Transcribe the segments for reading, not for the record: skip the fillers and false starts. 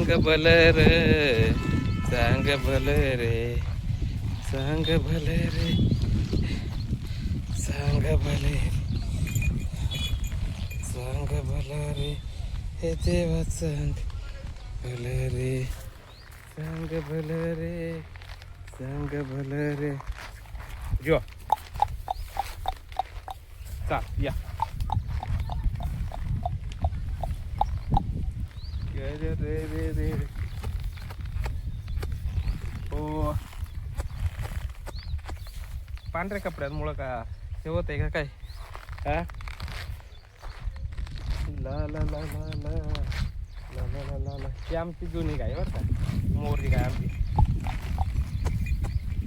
सांग भलं रे, सांग भलं रे, सांग भलं रे, सांग भले, सांग भलं रे, हे देवा सांग भलं रे, सांग भलं रे, सांग भलं रे. जो चाल या. रे रे रे रे. हो पांढऱ्या कपड्यांमुळं का हे होत आहे का काय? हा ला ला ला ला ला ला ला ला ला ला. ही आमची जुनी गाय बरं का, मोरी गाय आमची.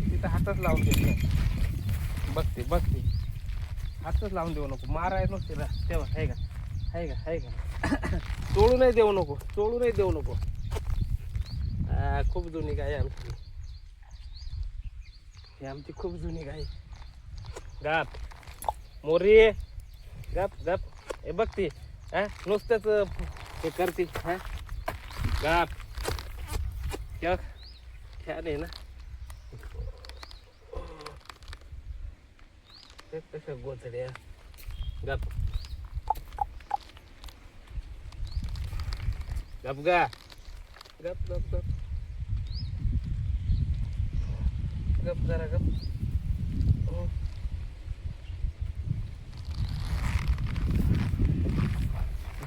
तिथं हातच लावून देत नाही. बघते बघते, हातच लावून देऊ नको, माराय नसते ना तेव्हा. आहे का, आहे का, आहे का. चोळू नाही देऊ नको, चोळू नाही देऊ नको. खूप जुनी गाय आमची ही, आमची खूप जुनी गाय. गाप मोरी, गप गप. हे बघती हा नुसतंच हे करते. हा गाप क्या छान आहे ना. ते कशा गोचड्या. गप गप गा, गप गप गप गप जरा गप.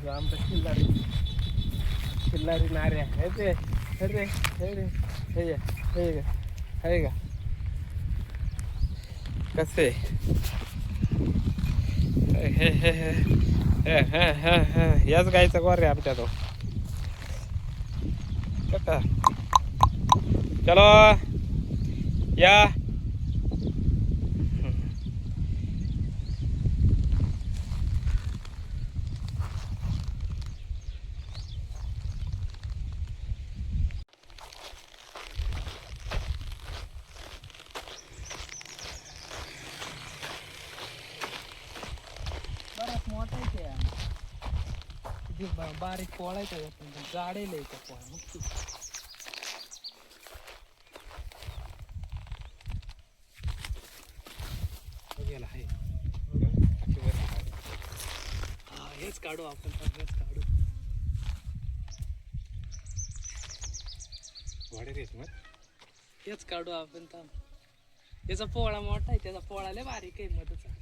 आमचा खिल्लारी, खिल्लारी नाऱ्या हे ते. अरे अरे हे हे हे का कसे. हे हे हे हे हे याच गायचा गोर रे आमच्या तो. काका चलो या. बराच मोठा आहे ते. बारीक पोळायचा गाडे लिहायचा पोळा. हेच काढू आपण, हेच काढू. हेच काढू आपण थांब. त्याचा पोळा मोठा आहे, त्याचा पोळा लय बारीक आहे मधचा.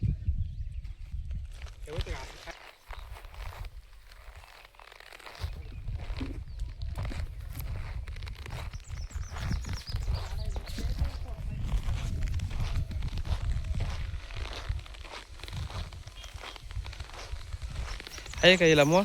आहे का हिला मग.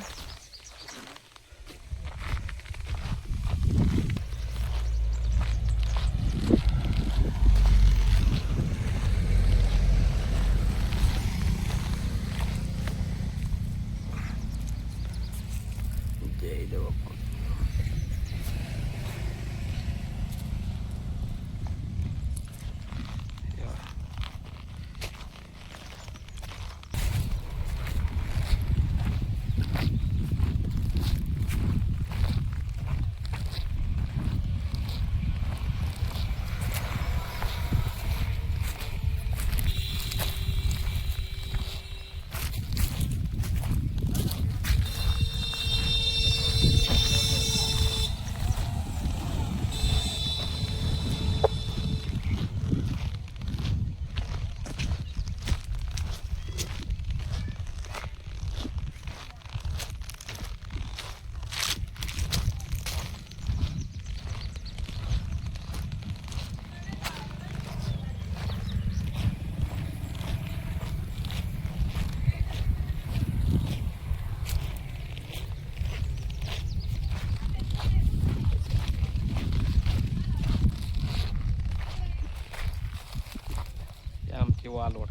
आमची वालोड,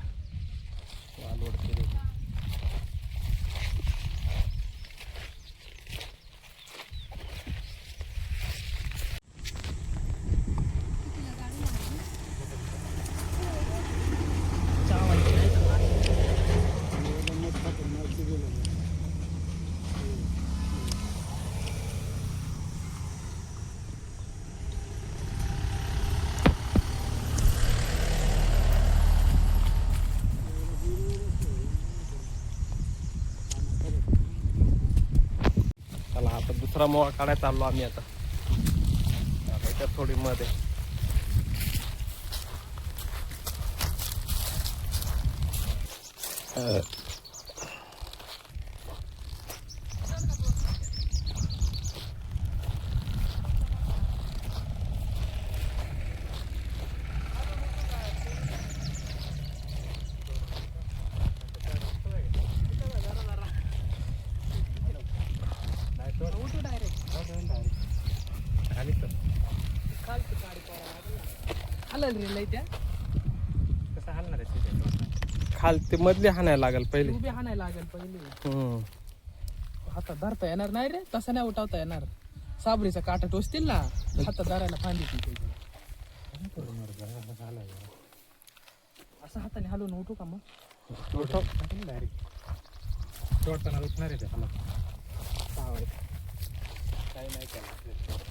वालोड केलेली. दुसरा मोळा काढायला चाललो आम्ही आता. त्यात थोडी मध्ये खाल ते मधले हाणायला लागल पहिले. उभी हाणायला लागेल पहिले. हम्म. हातात धरता येणार नाही रे, तसं नाही उठावता येणार. साबरीचा काटा टोचतील ना, हातात धरायला फांदी असं हाताने हलवून उठू का मग? उठणार आहे त्याला काही नाही केलं.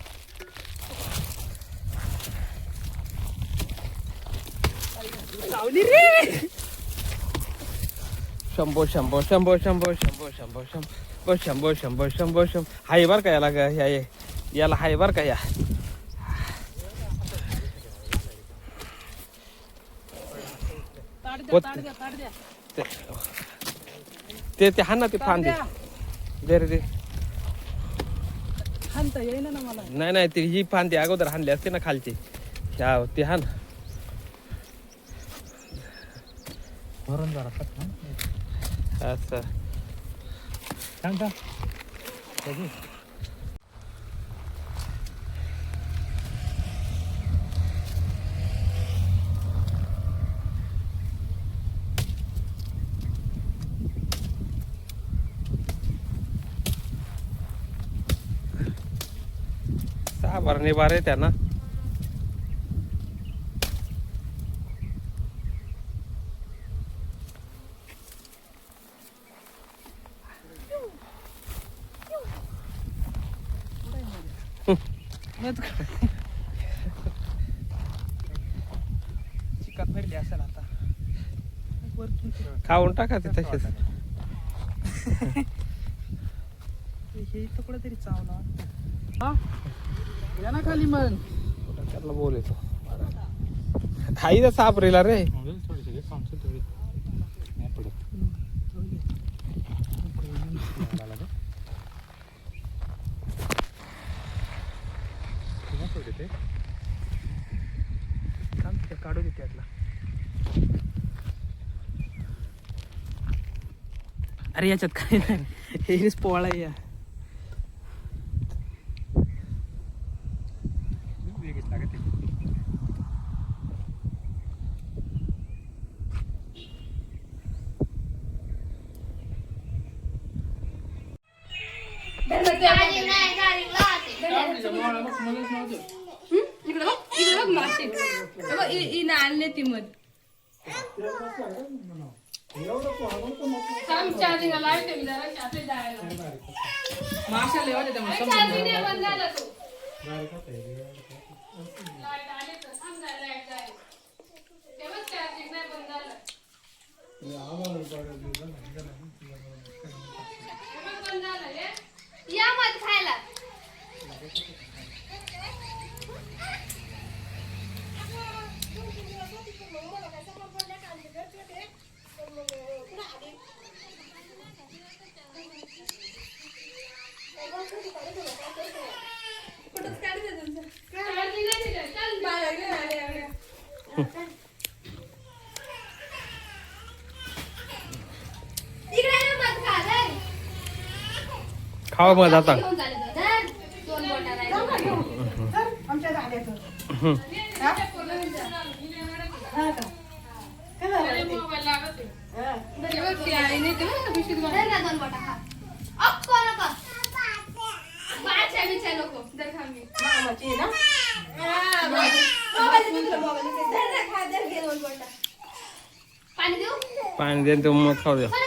चावली रे. शंभो शंभो शंभो शंभो शंभो शंभो शंभो शंभो शंभो शंभो शंभो हाय बर का याला याला हाय बर का या. ते हाण ना, ते फांदी दे रे दे. हाणता येईना ना मला. नाही ती ही फांदी अगोदर हाणली असते ना खालची, ह्या ते हाण. भरून जरा असं सांग का भरणे बार आहे त्यांना. चिकात भरली असेल आता. खाऊन टाका ते तसेच. हे इथं कुठं तरी चावला. हा या ना खाली मग. त्याला बोलायचो खाई तर सापरेला रे. थोडीशी थोडी नाही पडत ते काढू दे त्यातला. अरे याच्यात काय नाही, हेच पोळा या. आणले ती मध माशा लेवाले या मध खायला. खावा मग आता. पाणी देऊन तो मग खाऊ द्या.